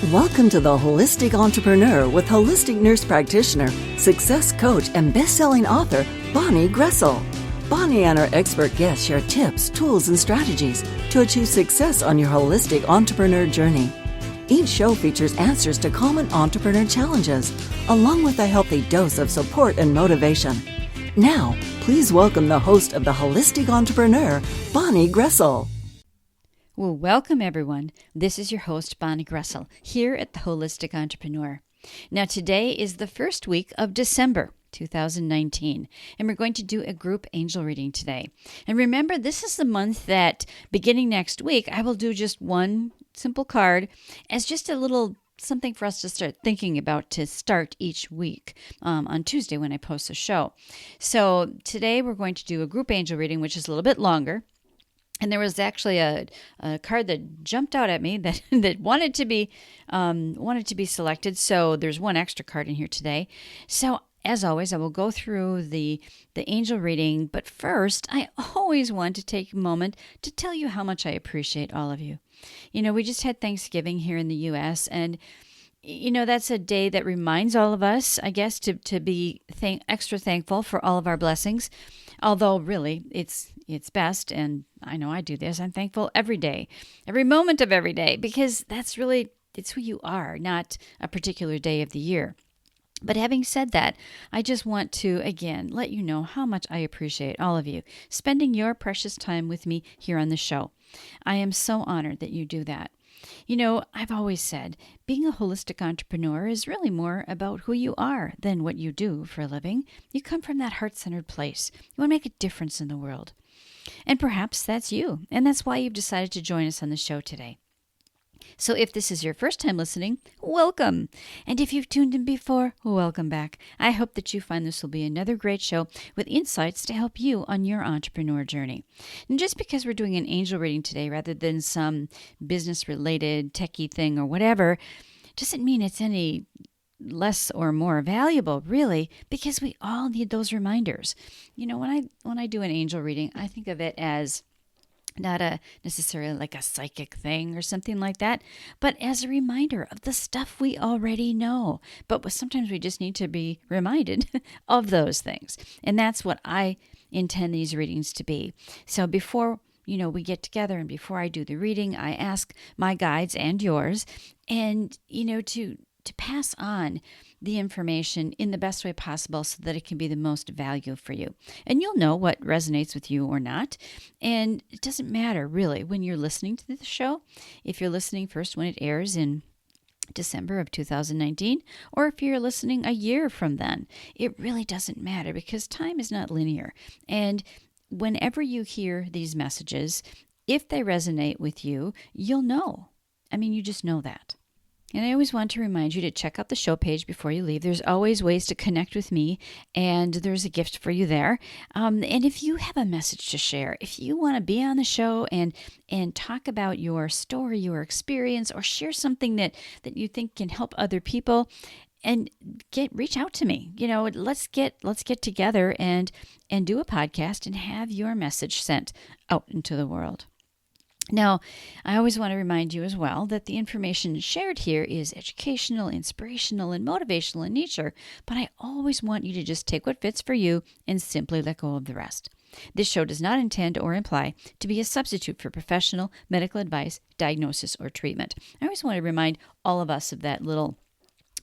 Welcome to the Holistic Entrepreneur with holistic nurse practitioner, success coach, and best-selling author, Bonnie Groessl. Bonnie and her expert guests share tips, tools, and strategies to achieve success on your holistic entrepreneur journey. Each show features answers to common entrepreneur challenges, along with a healthy dose of support and motivation. Now, please welcome the host of the Holistic Entrepreneur, Bonnie Groessl. Well, welcome everyone. This is your host, Bonnie Groessl, here at the Holistic Entrepreneur. Now, today is the first week of December 2019, and we're going to do a group angel reading today. And remember, this is the month that, beginning next week, I will do just one simple card as just a little something for us to start thinking about to start each week on Tuesday when I post the show. So today we're going to do a group angel reading, which is a little bit longer. And there was actually a card that jumped out at me that wanted to be selected. So there's one extra card in here today. So as always, I will go through the angel reading. But first, I always want to take a moment to tell you how much I appreciate all of you. You know, we just had Thanksgiving here in the U.S. and you know, that's a day that reminds all of us, I guess, to be extra thankful for all of our blessings. Although, really, it's best, and I know I do this, I'm thankful every day, every moment of every day, because that's really, it's who you are, not a particular day of the year. But having said that, I just want to, again, let you know how much I appreciate all of you spending your precious time with me here on the show. I am so honored that you do that. You know, I've always said, being a holistic entrepreneur is really more about who you are than what you do for a living. You come from that heart-centered place. You want to make a difference in the world. And perhaps that's you, and that's why you've decided to join us on the show today. So if this is your first time listening, welcome. And if you've tuned in before, welcome back. I hope that you find this will be another great show with insights to help you on your entrepreneur journey. And just because we're doing an angel reading today rather than some business-related techie thing or whatever, doesn't mean it's any less or more valuable, really, because we all need those reminders. You know, when I do an angel reading, I think of it as not necessarily like a psychic thing or something like that, but as a reminder of the stuff we already know. But sometimes we just need to be reminded of those things. And that's what I intend these readings to be. So before we get together and before I do the reading, I ask my guides and yours and, to pass on the information in the best way possible so that it can be the most value for you. And you'll know what resonates with you or not. And it doesn't matter, really, when you're listening to the show, if you're listening first when it airs in December of 2019, or if you're listening a year from then. It really doesn't matter because time is not linear. And whenever you hear these messages, if they resonate with you, you'll know. I mean, you just know that. And I always want to remind you to check out the show page before you leave. There's always ways to connect with me, and there's a gift for you there. And if you have a message to share, if you want to be on the show and talk about your story, your experience, or share something that you think can help other people, and reach out to me. Let's get together and do a podcast and have your message sent out into the world. Now, I always want to remind you as well that the information shared here is educational, inspirational, and motivational in nature, but I always want you to just take what fits for you and simply let go of the rest. This show does not intend or imply to be a substitute for professional medical advice, diagnosis, or treatment. I always want to remind all of us of that little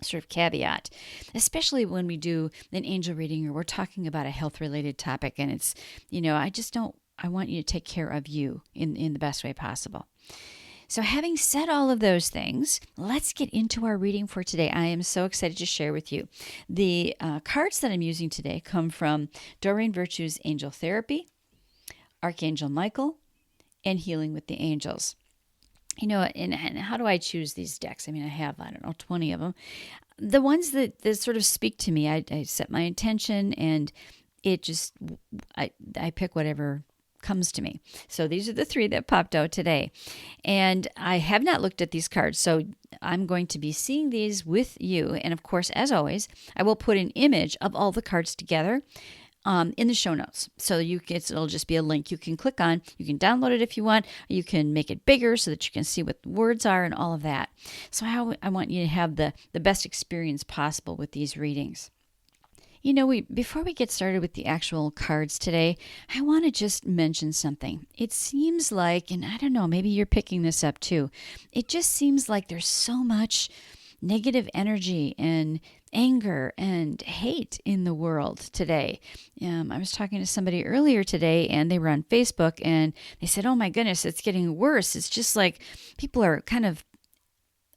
sort of caveat, especially when we do an angel reading or we're talking about a health-related topic, and it's, I want you to take care of you in the best way possible. So having said all of those things, let's get into our reading for today. I am so excited to share with you. The cards that I'm using today come from Doreen Virtue's Angel Therapy, Archangel Michael, and Healing with the Angels. And how do I choose these decks? I mean, I have, 20 of them. The ones that sort of speak to me, I set my intention and it just, I pick whatever comes to me. So these are the 3 that popped out today. And I have not looked at these cards, so I'm going to be seeing these with you. And of course, as always, I will put an image of all the cards together in the show notes. So it'll just be a link you can click on. You can download it if you want. You can make it bigger so that you can see what the words are and all of that. So I want you to have the best experience possible with these readings. Before we get started with the actual cards today, I want to just mention something. It seems like, and I don't know, maybe you're picking this up too. It just seems like there's so much negative energy and anger and hate in the world today. I was talking to somebody earlier today, and they were on Facebook, and they said, "Oh my goodness, it's getting worse. It's just like people are kind of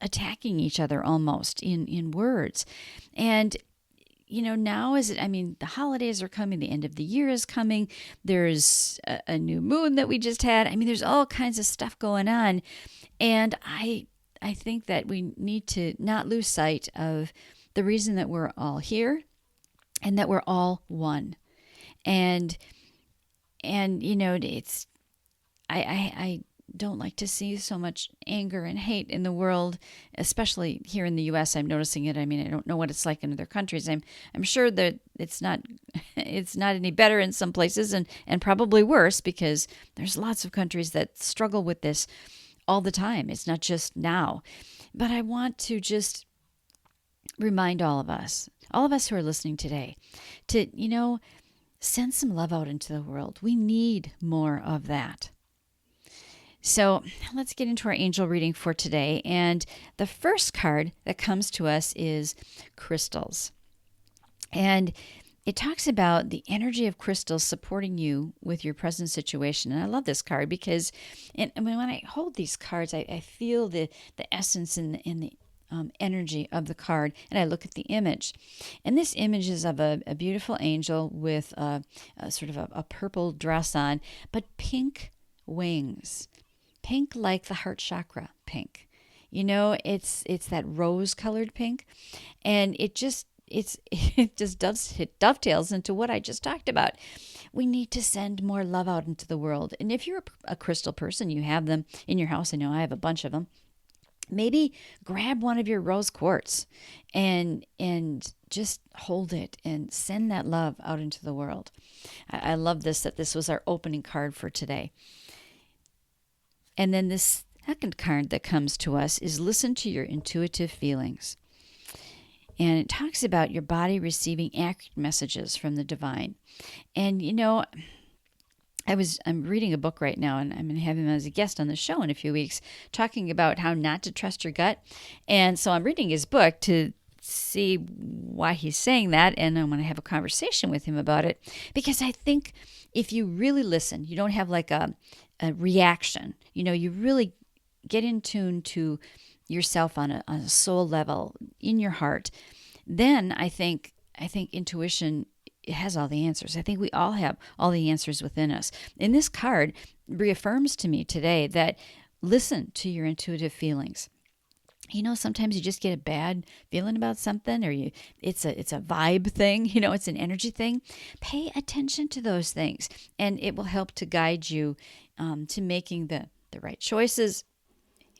attacking each other almost in words." And now the holidays are coming, the end of the year is coming, there's a new moon that we just had. There's all kinds of stuff going on. And I think that we need to not lose sight of the reason that we're all here and that we're all one. And it's, I don't like to see so much anger and hate in the world, especially here in the U.S. I'm noticing it. I don't know what it's like in other countries. I'm sure that it's not any better in some places, and probably worse, because there's lots of countries that struggle with this all the time. It's not just now. But I want to just remind all of us who are listening today, to send some love out into the world. We need more of that. So let's get into our angel reading for today. And the first card that comes to us is crystals. And it talks about the energy of crystals supporting you with your present situation. And I love this card because when I hold these cards, I feel the essence and the energy of the card, and I look at the image. And this image is of a beautiful angel with a sort of a purple dress on, but pink wings. Pink like the heart chakra pink. It's that rose-colored pink. And it dovetails into what I just talked about. We need to send more love out into the world. And if you're a crystal person, you have them in your house. I know I have a bunch of them. Maybe grab one of your rose quartz and just hold it and send that love out into the world. I love that this was our opening card for today. And then this second card that comes to us is listen to your intuitive feelings. And it talks about your body receiving accurate messages from the divine. And I'm reading a book right now, and I'm going to have him as a guest on the show in a few weeks, talking about how not to trust your gut. And so I'm reading his book to see why he's saying that, and I'm going to have a conversation with him about it, because I think if you really listen, you don't have like a reaction. You really get in tune to yourself on a soul level in your heart. Then I think intuition, it has all the answers. I think we all have all the answers within us. And this card reaffirms to me today that listen to your intuitive feelings. Sometimes you just get a bad feeling about something, or it's a vibe thing, it's an energy thing. Pay attention to those things, and it will help to guide you to making the right choices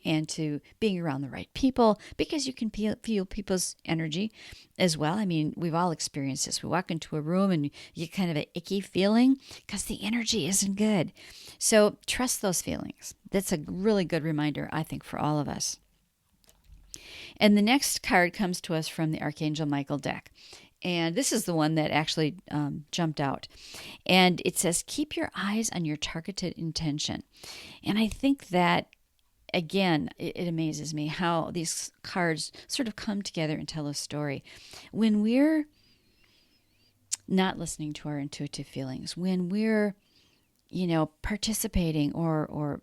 and to being around the right people, because you can feel people's energy as well. We've all experienced this. We walk into a room and you get kind of an icky feeling because the energy isn't good. So trust those feelings. That's a really good reminder, I think, for all of us. And the next card comes to us from the Archangel Michael deck. And this is the one that actually jumped out. And it says, keep your eyes on your targeted intention. And I think that, again, it amazes me how these cards sort of come together and tell a story. When we're not listening to our intuitive feelings, when we're, participating or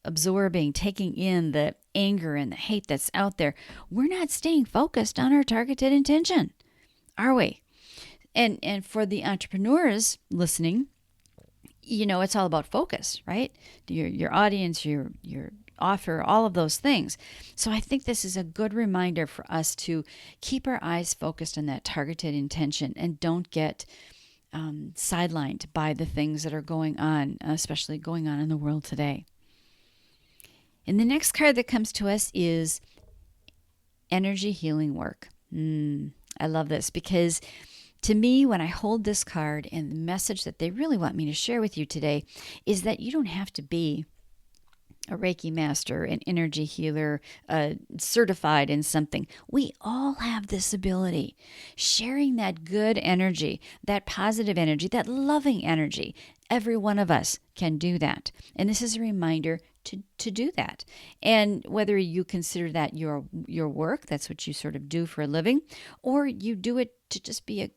absorbing, taking in the anger and the hate that's out there, we're not staying focused on our targeted intention, are we? And for the entrepreneurs listening, it's all about focus, right? Your audience, your offer, all of those things. So I think this is a good reminder for us to keep our eyes focused on that targeted intention and don't get sidelined by the things that are going on, especially going on in the world today. And the next card that comes to us is energy healing work. I love this because To me, when I hold this card, and the message that they really want me to share with you today is that you don't have to be a Reiki master, an energy healer, certified in something. We all have this ability. Sharing that good energy, that positive energy, that loving energy. Every one of us can do that. And this is a reminder to do that. And whether you consider that your work, that's what you sort of do for a living, or you do it to just be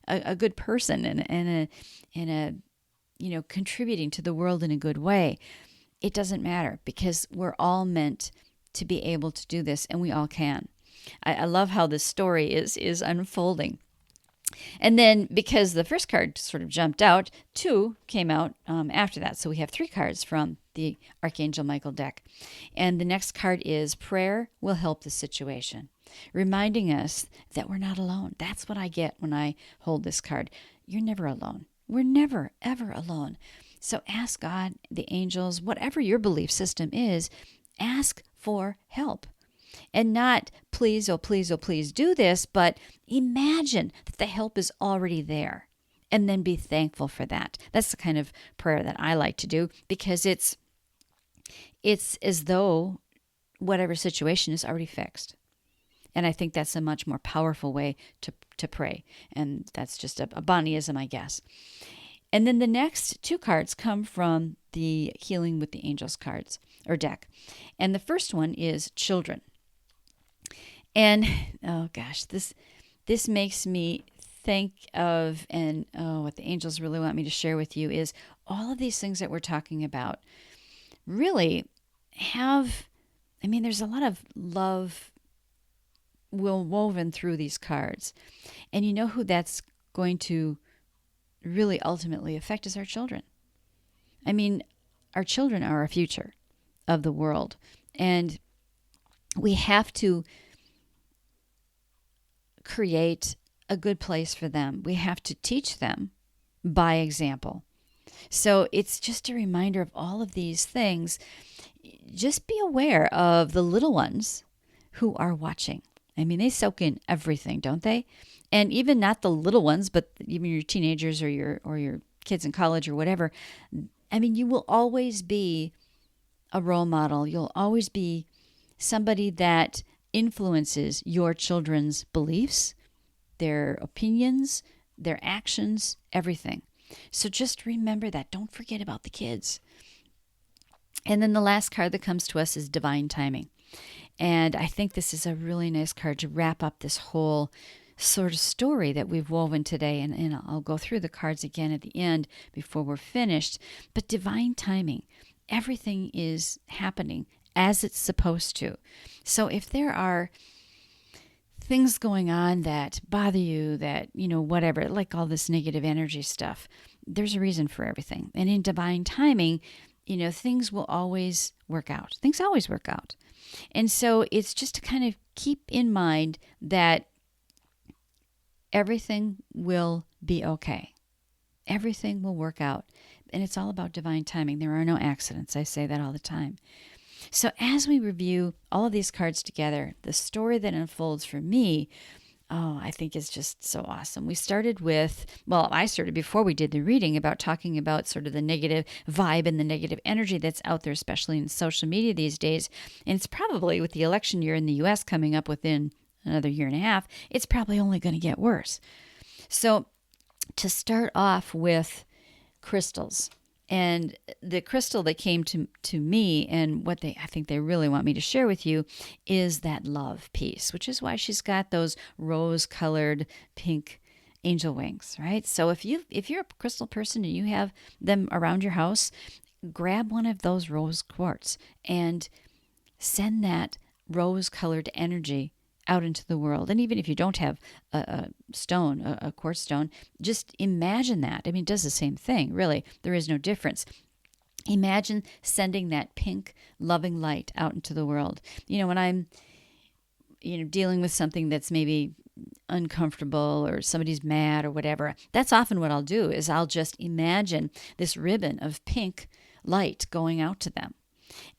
a good person and a contributing to the world in a good way. It doesn't matter, because we're all meant to be able to do this, and we all can. I love how this story is unfolding. And then, because the first card sort of jumped out, 2 came out after that. So we have 3 cards from the Archangel Michael deck. And the next card is Prayer Will Help the Situation, reminding us that we're not alone. That's what I get when I hold this card. You're never alone. We're never, ever alone. So ask God, the angels, whatever your belief system is, ask for help. And not, please, oh, please, oh, please do this, but imagine that the help is already there. And then be thankful for that. That's the kind of prayer that I like to do, because it's as though whatever situation is already fixed. And I think that's a much more powerful way to pray. And that's just a Bonnieism, I guess. And then the next 2 cards come from the Healing with the Angels cards, or deck. And the first one is Children. And, oh gosh, this makes me think of, and what the angels really want me to share with you is all of these things that we're talking about really there's a lot of love woven through these cards. And you know who that's going to really ultimately affect is our children. Our children are our future of the world. And we have to create a good place for them. We have to teach them by example. So it's just a reminder of all of these things. Just be aware of the little ones who are watching. They soak in everything, don't they? And even not the little ones, but even your teenagers or your kids in college or whatever. You will always be a role model. You'll always be somebody that influences your children's beliefs, their opinions, their actions, everything. So just remember that. Don't forget about the kids. And then the last card that comes to us is Divine Timing. And I think this is a really nice card to wrap up this whole sort of story that we've woven today. And I'll go through the cards again at the end before we're finished. But divine timing, everything is happening as it's supposed to. So if there are things going on that bother you, that, whatever, like all this negative energy stuff, there's a reason for everything. And in divine timing, things will always work out. Things always work out. And so it's just to kind of keep in mind that everything will be okay. Everything will work out. And it's all about divine timing. There are no accidents. I say that all the time. So as we review all of these cards together, the story that unfolds for me, I think is just so awesome. I started before we did the reading about talking about sort of the negative vibe and the negative energy that's out there, especially in social media these days. And it's probably, with the election year in the U.S. coming up within another year and a half, it's probably only going to get worse. So to start off with crystals, and the crystal that came to me, and what I think they really want me to share with you, is that love piece, which is why she's got those rose-colored pink angel wings, right? So if you're a crystal person and you have them around your house, grab one of those rose quartz and send that rose-colored energy out into the world. And even if you don't have a stone, a quartz stone, just imagine that. It does the same thing, really. There is no difference. Imagine sending that pink, loving light out into the world. When I'm, dealing with something that's maybe uncomfortable, or somebody's mad or whatever, that's often what I'll do, is I'll just imagine this ribbon of pink light going out to them.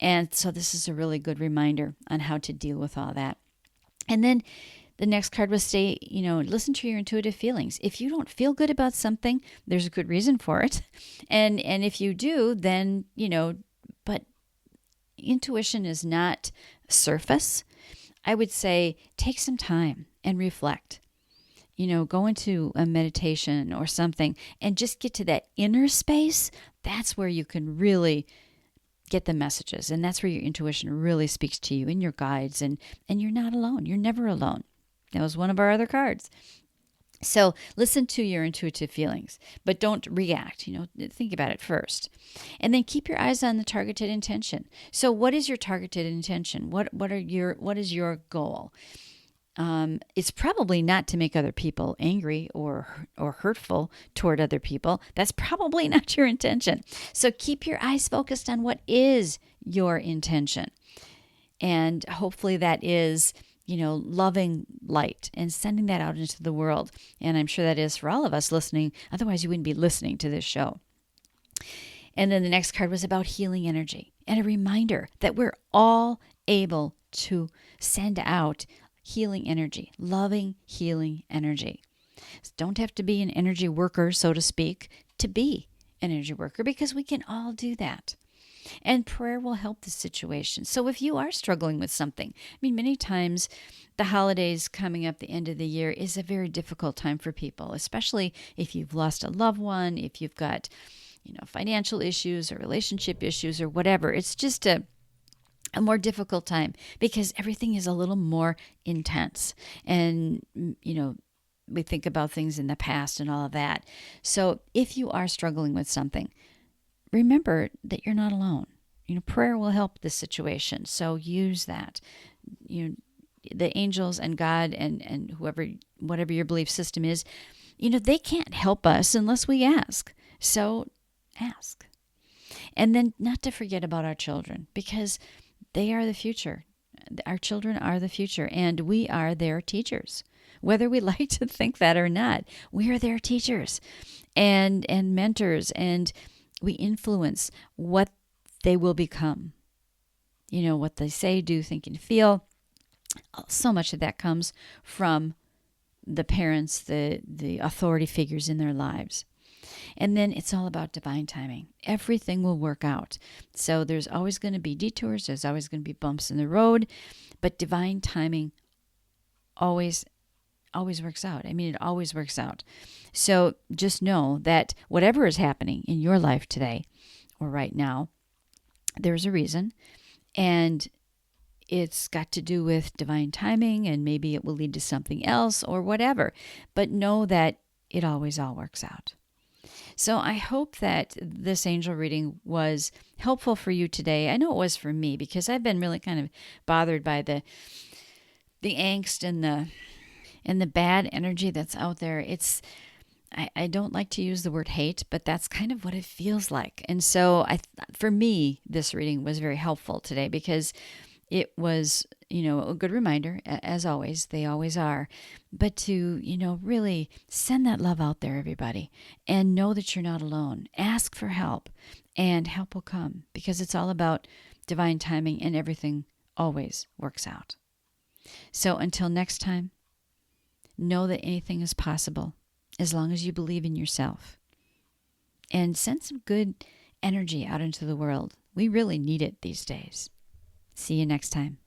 And so this is a really good reminder on how to deal with all that. And then The next card was listen to your intuitive feelings. If you don't feel good about something, there's a good reason for it. And if you do, then, but intuition is not surface. I would say take some time and reflect. Go into a meditation or something and just get to that inner space. That's where you can really get the messages. And that's where your intuition really speaks to you and your guides. And you're not alone. You're never alone. That was one of our other cards. So listen to your intuitive feelings, but don't react. Think about it first. And then keep your eyes on the targeted intention. So what is your targeted intention? What is your goal? It's probably not to make other people angry or hurtful toward other people. That's probably not your intention. So keep your eyes focused on what is your intention. And hopefully that is, loving light and sending that out into the world. And I'm sure that is for all of us listening. Otherwise, you wouldn't be listening to this show. And then the next card was about healing energy and a reminder that we're all able to send out healing energy, loving, healing energy. Don't have to be an energy worker, so to speak, to be an energy worker, because we can all do that. And prayer will help the situation. So if you are struggling with something, many times the holidays coming up the end of the year is a very difficult time for people, especially if you've lost a loved one, if you've got, financial issues or relationship issues or whatever. It's just a more difficult time because everything is a little more intense. And, we think about things in the past and all of that. So if you are struggling with something, remember that you're not alone. Prayer will help this situation. So use that. The angels and God and whatever your belief system is, they can't help us unless we ask. So ask. And then not to forget about our children, because they are the future. Our children are the future, and we are their teachers. Whether we like to think that or not, we are their teachers and mentors, and we influence what they will become. What they say, do, think, and feel. So much of that comes from the parents, the authority figures in their lives. And then it's all about divine timing. Everything will work out. So there's always going to be detours. There's always going to be bumps in the road. But divine timing always works out. It always works out. So just know that whatever is happening in your life today or right now, there's a reason. And it's got to do with divine timing, and maybe it will lead to something else or whatever. But know that it always all works out. So I hope that this angel reading was helpful for you today. I know it was for me, because I've been really kind of bothered by the angst and the bad energy that's out there. I don't like to use the word hate, but that's kind of what it feels like. And so for me, this reading was very helpful today, because it was, a good reminder, as always, they always are, but to, really send that love out there, everybody, and know that you're not alone. Ask for help, and help will come, because it's all about divine timing, and everything always works out. So until next time, know that anything is possible as long as you believe in yourself. And send some good energy out into the world. We really need it these days. See you next time.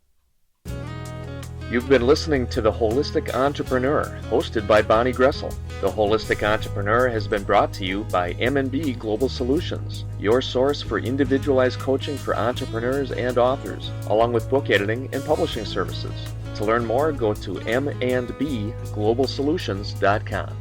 You've been listening to The Holistic Entrepreneur, hosted by Bonnie Groessl. The Holistic Entrepreneur has been brought to you by M&B Global Solutions, your source for individualized coaching for entrepreneurs and authors, along with book editing and publishing services. To learn more, go to mandbglobalsolutions.com.